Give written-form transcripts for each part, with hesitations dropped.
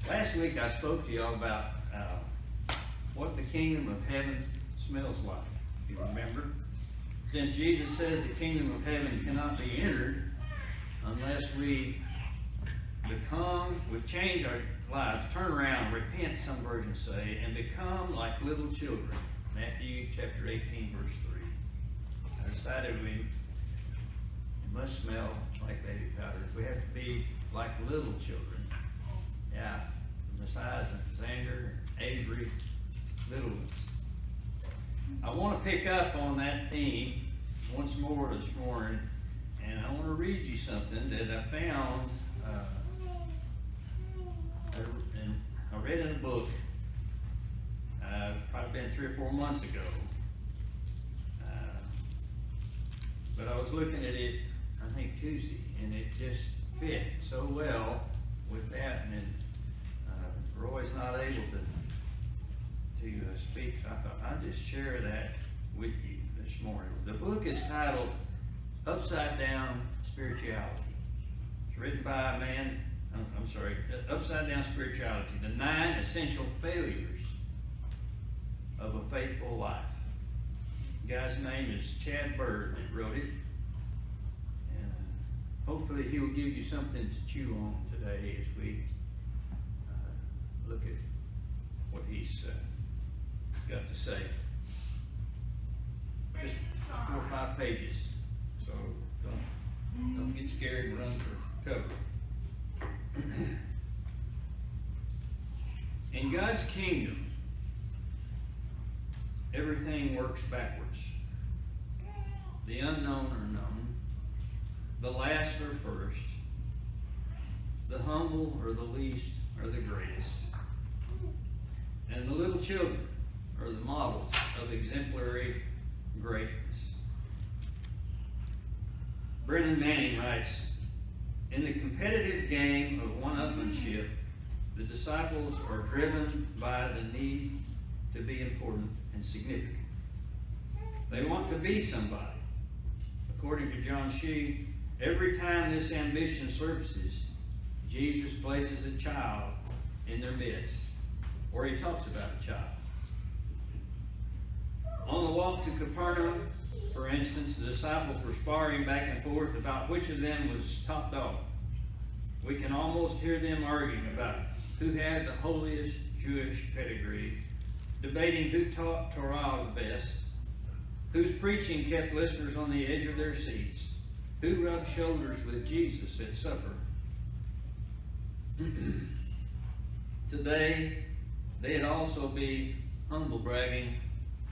Last week I spoke to y'all about what the kingdom of heaven smells like, if you remember. Since Jesus says the kingdom of heaven cannot be entered unless we change our lives, turn around, repent, some versions say, and become like little children. Matthew chapter 18, verse 3. I decided we must smell like baby powder. We have to be like little children. Yeah, the size of Xander, Avery, little ones. I want to pick up on that theme once more this morning, and I want to read you something that I found. I read in a book, probably been 3 or 4 months ago. But I was looking at it, I think Tuesday, and it just fit so well with that. And then Roy's not able to speak. I thought I'd just share that with you this morning. The book is titled Upside Down Spirituality. It's written by a man, Upside Down Spirituality, the 9 Essential Failures of a Faithful Life. The guy's name is Chad Bird that wrote it. And hopefully he'll give you something to chew on today as we look at what he's got to say. Just 4 or 5 pages, so don't get scared and run for cover. In God's kingdom, everything works backwards. The unknown are known, the last are first, the humble or the least are the greatest, and the little children are the models of exemplary greatness. Brennan Manning writes, in the competitive game of one-upmanship, the disciples are driven by the need to be important and significant. They want to be somebody. According to John Shee, every time this ambition surfaces, Jesus places a child in their midst, or he talks about a child. On the walk to Capernaum, for instance, the disciples were sparring back and forth about which of them was top dog. We can almost hear them arguing about who had the holiest Jewish pedigree, debating who taught Torah the best, whose preaching kept listeners on the edge of their seats, who rubbed shoulders with Jesus at supper. Today, they'd also be humble bragging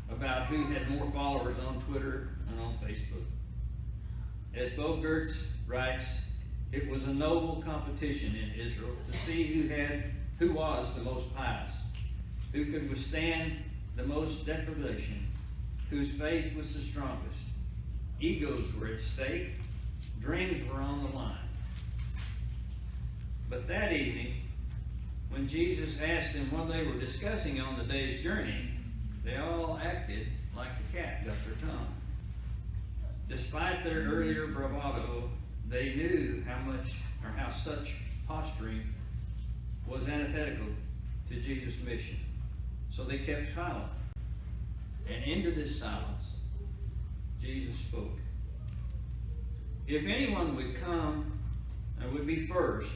about who had more followers on Twitter and on Facebook. As Bo Gertz writes, it was a noble competition in Israel to see who was the most pious, who could withstand the most deprivation, whose faith was the strongest. Egos were at stake, dreams were on the line. But that evening, when Jesus asked them what they were discussing on the day's journey, they all acted like the cat got their tongue. Despite their earlier bravado, they knew how such posturing was antithetical to Jesus' mission. So they kept silent. And into this silence, Jesus spoke. If anyone would come and would be first,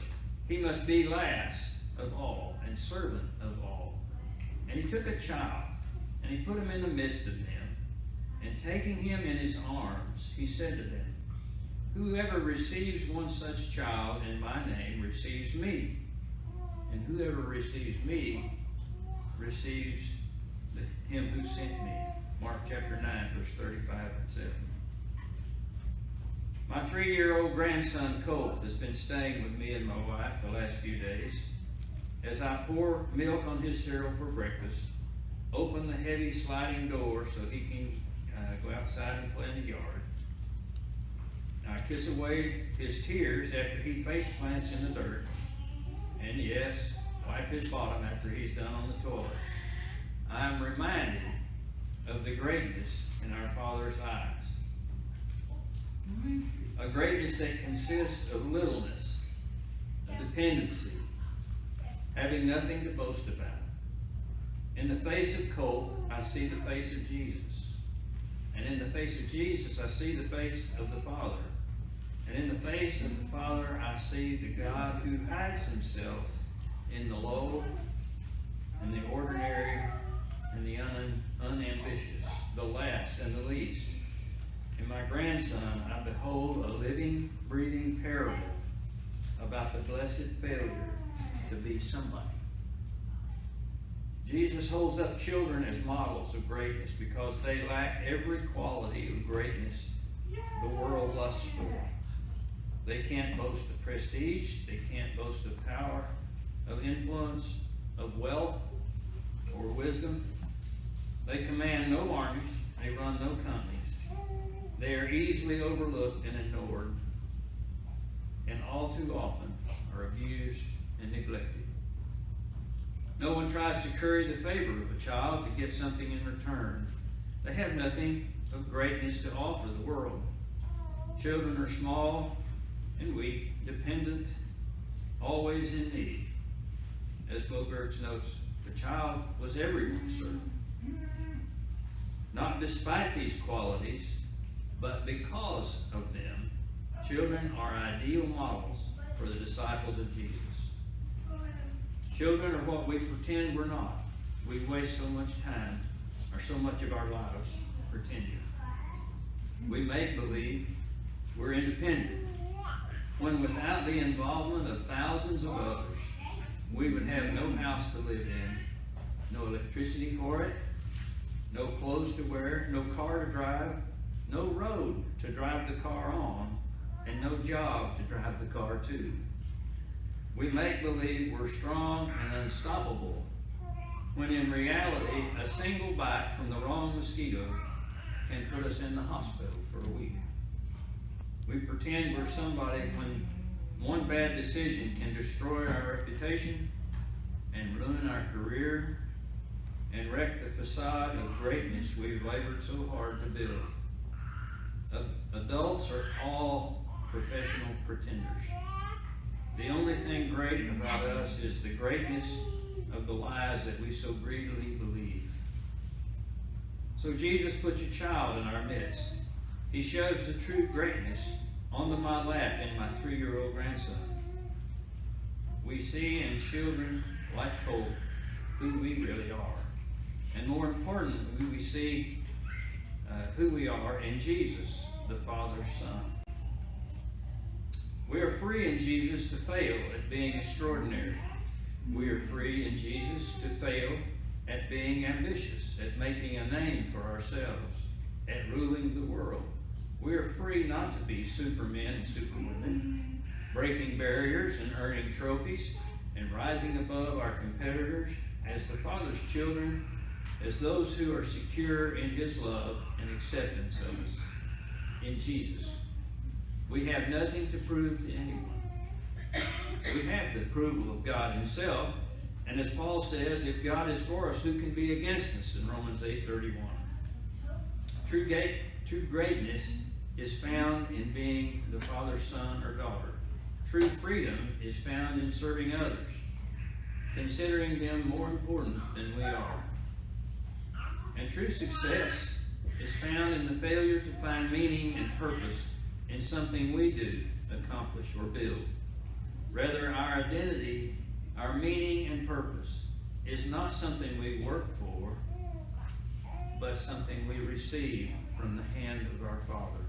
he must be last of all and servant of all. And he took a child, and he put him in the midst of them, and taking him in his arms, he said to them, whoever receives one such child in my name receives me, and whoever receives me receives him who sent me. Mark chapter 9, verse 35 and 7. My 3-year-old grandson Colt has been staying with me and my wife the last few days. As I pour milk on his cereal for breakfast, open the heavy sliding door so he can go outside and play in the yard. I kiss away his tears after he face plants in the dirt. And yes, wipe his bottom after he's done on the toilet. I am reminded of the greatness in our Father's eyes. A greatness that consists of littleness, of dependency, having nothing to boast about. In the face of Colt, I see the face of Jesus. And in the face of Jesus, I see the face of the Father. And in the face of the Father, I see the God who hides himself in the low and the ordinary and the unambitious, the last and the least. In my grandson, I behold a living, breathing parable about the blessed failure to be somebody. Jesus holds up children as models of greatness because they lack every quality of greatness the world lusts for. They can't boast of prestige, they can't boast of power, of influence, of wealth, or wisdom. They command no armies, they run no companies. They are easily overlooked and ignored, and all too often are abused and neglected. No one tries to curry the favor of a child to get something in return. They have nothing of greatness to offer the world. Children are small and weak, dependent, always in need. As Bogertz notes, the child was everyone's servant. Not despite these qualities, but because of them, children are ideal models for the disciples of Jesus. Children are what we pretend we're not. We waste so much time, or so much of our lives, pretending. We make believe we're independent, when without the involvement of thousands of others, we would have no house to live in, no electricity for it, no clothes to wear, no car to drive, no road to drive the car on, and no job to drive the car to. We make believe we're strong and unstoppable, when in reality, a single bite from the wrong mosquito can put us in the hospital for a week. We pretend we're somebody when one bad decision can destroy our reputation and ruin our career and wreck the facade of greatness we've labored so hard to build. Adults are all professional pretenders. The only thing great about us is the greatness of the lies that we so greedily believe. So Jesus puts a child in our midst. He shows the true greatness onto my lap in my 3-year-old grandson. We see in children like Colt who we really are. And more importantly, we see who we are in Jesus, the Father's Son. We are free in Jesus to fail at being extraordinary. We are free in Jesus to fail at being ambitious, at making a name for ourselves, at ruling the world. We are free not to be supermen and superwomen, breaking barriers and earning trophies and rising above our competitors as the Father's children, as those who are secure in His love and acceptance of us in Jesus. We have nothing to prove to anyone. We have the approval of God Himself, and as Paul says, if God is for us, who can be against us in Romans 8:31? True greatness is found in being the Father's son or daughter. True freedom is found in serving others, considering them more important than we are. And true success is found in the failure to find meaning and purpose in something we do, accomplish, or build. Rather, our identity, our meaning and purpose is not something we work for, but something we receive from the hand of our Father.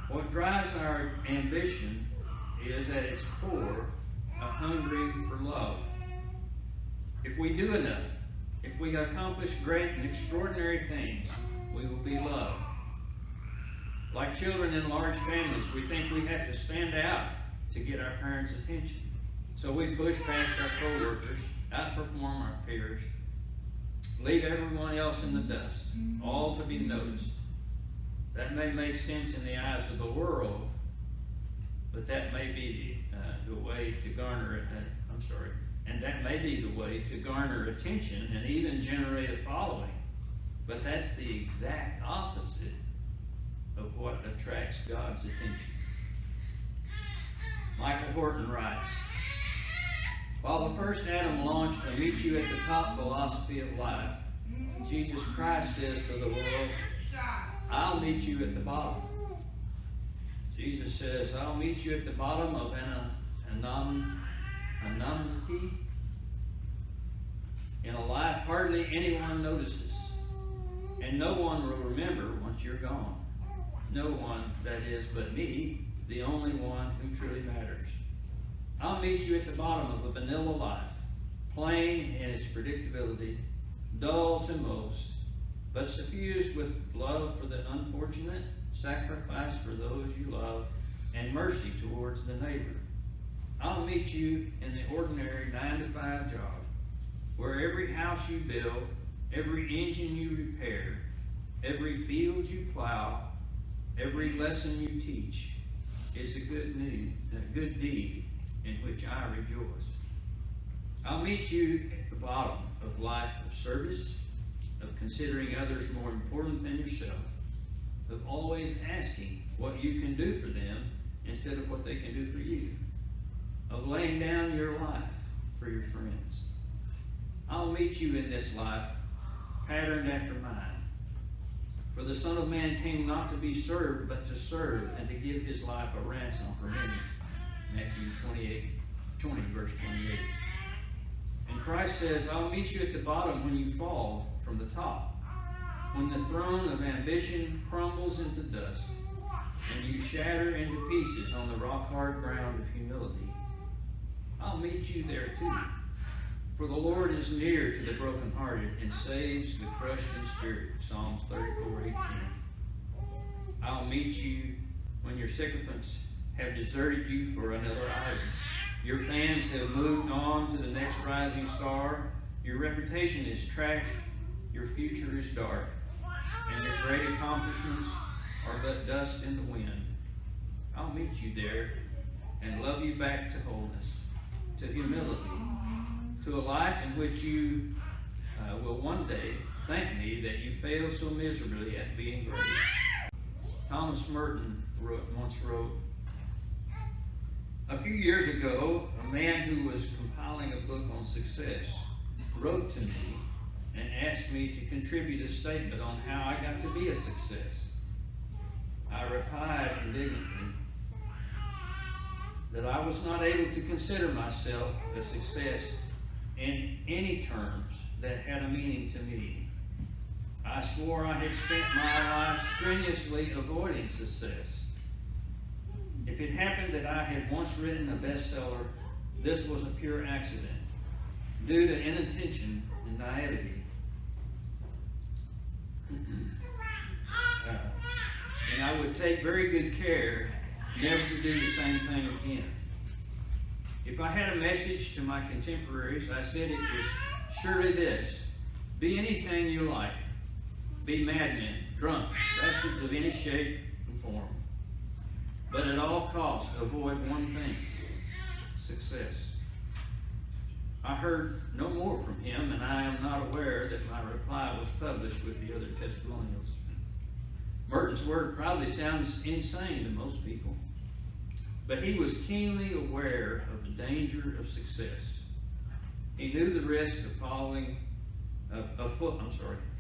What drives our ambition is at its core a hungering for love. If we do enough, if we accomplish great and extraordinary things, we will be loved. Like children in large families, we think we have to stand out to get our parents' attention. So we push past our co-workers, outperform our peers, leave everyone else in the dust, all to be noticed. That may make sense in the eyes of the world, but that may be the way to garner and that may be the way to garner attention and even generate a following. But that's the exact opposite of what attracts God's attention. Michael Horton writes, While the first Adam launched a meet you at the top philosophy of life, Jesus Christ says to the world, I'll meet you at the bottom. Jesus says, I'll meet you at the bottom of anonymity in a life hardly anyone notices. And no one will remember once you're gone. No one, that is, but me, the only one who truly matters. I'll meet you at the bottom of a vanilla life, plain in its predictability, dull to most, but suffused with love for the unfortunate, sacrifice for those you love, and mercy towards the neighbor. I'll meet you in the ordinary 9-to-5 job, where every house you build, every engine you repair, every field you plow, every lesson you teach is a good deed in which I rejoice. I'll meet you at the bottom of life of service, of considering others more important than yourself, of always asking what you can do for them instead of what they can do for you, of laying down your life for your friends. I'll meet you in this life patterned after mine. For the Son of Man came not to be served, but to serve and to give his life a ransom for many. Matthew 20, verse 28. And Christ says, I'll meet you at the bottom when you fall from the top, when the throne of ambition crumbles into dust, and you shatter into pieces on the rock-hard ground of humility. I'll meet you there too. For the Lord is near to the brokenhearted and saves the crushed in spirit. Psalms 34:18. I'll meet you when your sycophants have deserted you for another idol. Your fans have moved on to the next rising star. Your reputation is trashed. Your future is dark. And your great accomplishments are but dust in the wind. I'll meet you there and love you back to wholeness, to humility, to a life in which you will one day thank me that you failed so miserably at being great. Thomas Merton once wrote, a few years ago, a man who was compiling a book on success wrote to me and asked me to contribute a statement on how I got to be a success. I replied indignantly that I was not able to consider myself a success in any terms that had a meaning to me. I swore I had spent my life strenuously avoiding success. If it happened that I had once written a bestseller, this was a pure accident, due to inattention and naivety. And I would take very good care never to do the same thing again. If I had a message to my contemporaries, I said it was surely this: be anything you like. Be madmen, drunks, bastards of any shape and form. But at all costs, avoid one thing: success. I heard no more from him, and I am not aware that my reply was published with the other testimonials. Merton's word probably sounds insane to most people, but he was keenly aware of the danger of success. He knew the risk of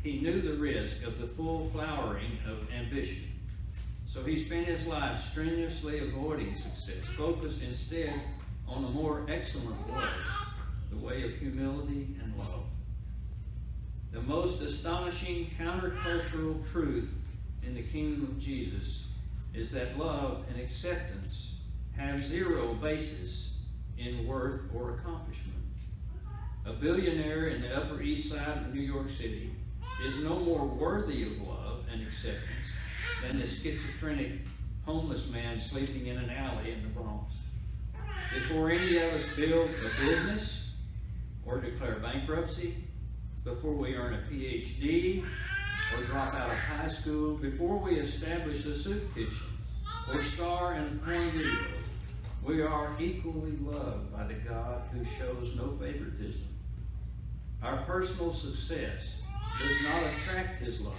He knew the risk of the full flowering of ambition. So he spent his life strenuously avoiding success, focused instead on a more excellent way, the way of humility and love. The most astonishing countercultural truth in the kingdom of Jesus is that love and acceptance have zero basis in worth or accomplishment. A billionaire in the Upper East Side of New York City is no more worthy of love and acceptance than the schizophrenic homeless man sleeping in an alley in the Bronx. Before any of us build a business or declare bankruptcy, before we earn a PhD or drop out of high school, before we establish a soup kitchen or star in a porn video, we are equally loved by the God who shows no favoritism. Our personal success does not attract his love,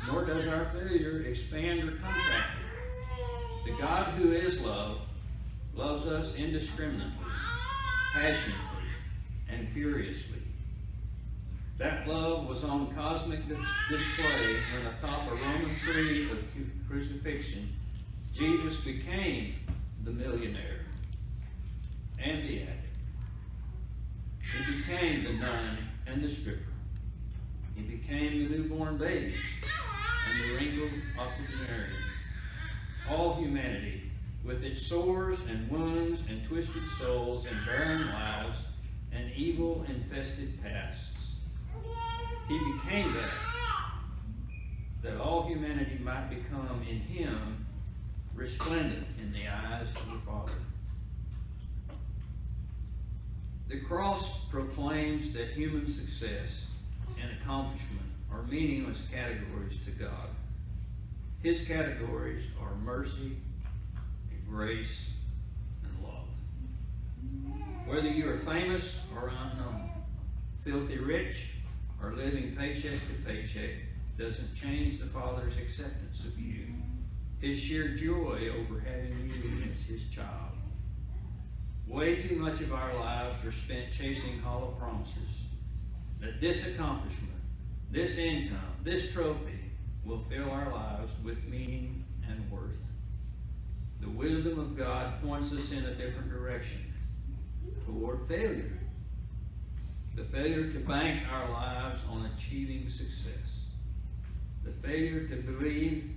nor does our failure expand or contract it. The God who is love loves us indiscriminately, passionately, and furiously. That love was on cosmic display when atop a Roman tree of crucifixion, Jesus became the millionaire and the addict. He became the nun and the stripper. He became the newborn baby and the wrinkled octogenarian. All humanity, with its sores and wounds and twisted souls and barren lives and evil-infested pasts. He became that all humanity might become in him resplendent in the eyes of the Father. The cross proclaims that human success and accomplishment are meaningless categories to God. His categories are mercy, and grace, and love. Whether you are famous or unknown, filthy rich or living paycheck to paycheck doesn't change the Father's acceptance of you, his sheer joy over having you as his child. Way too much of our lives are spent chasing hollow promises that this accomplishment, this income, this trophy will fill our lives with meaning and worth. The wisdom of God points us in a different direction, toward failure. The failure to bank our lives on achieving success. The failure to believe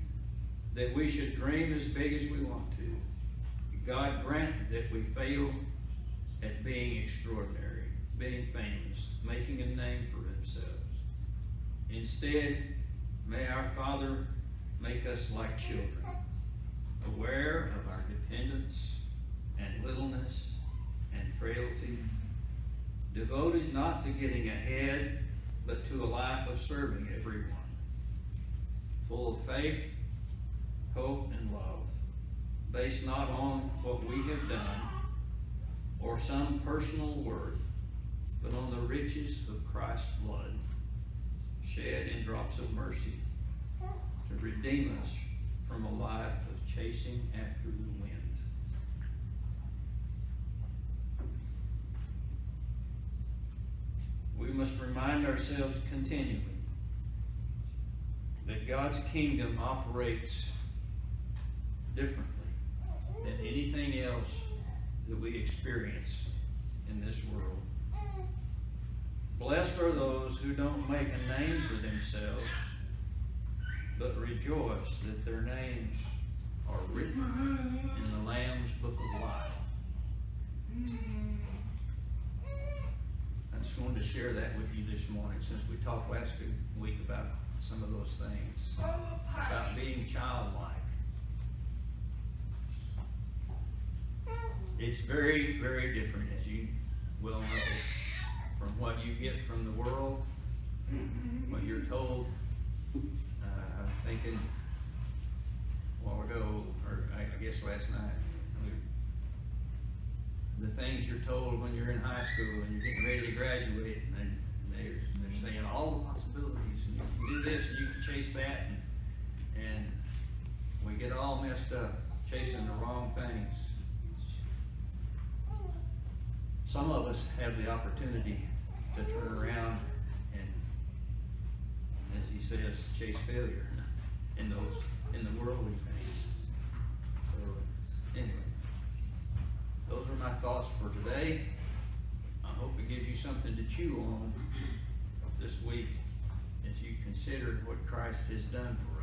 that we should dream as big as we want to. God granted that we fail at being extraordinary, being famous, making a name for themselves. Instead, may our Father make us like children, aware of our dependence and littleness and frailty, devoted not to getting ahead, but to a life of serving everyone, full of faith, hope, and love, based not on what we have done or some personal worth, but on the riches of Christ's blood, shed in drops of mercy to redeem us from a life of chasing after the wind. We must remind ourselves continually that God's kingdom operates differently than anything else that we experience in this world. Blessed are those who don't make a name for themselves, but rejoice that their names are written in the Lamb's book of life. I just wanted to share that with you this morning, since we talked last week about some of those things, about being childlike. It's very, very different, as you well know, from what you get from the world, what you're told. I'm thinking a while ago, or I guess last night, the things you're told when you're in high school and you're getting ready to graduate, and they're saying all the possibilities, and you can do this and you can chase that, and we get all messed up chasing the wrong things. Some of us have the opportunity to turn around and, as he says, chase failure in the worldly things. So anyway, those are my thoughts for today. I hope it gives you something to chew on this week as you consider what Christ has done for us.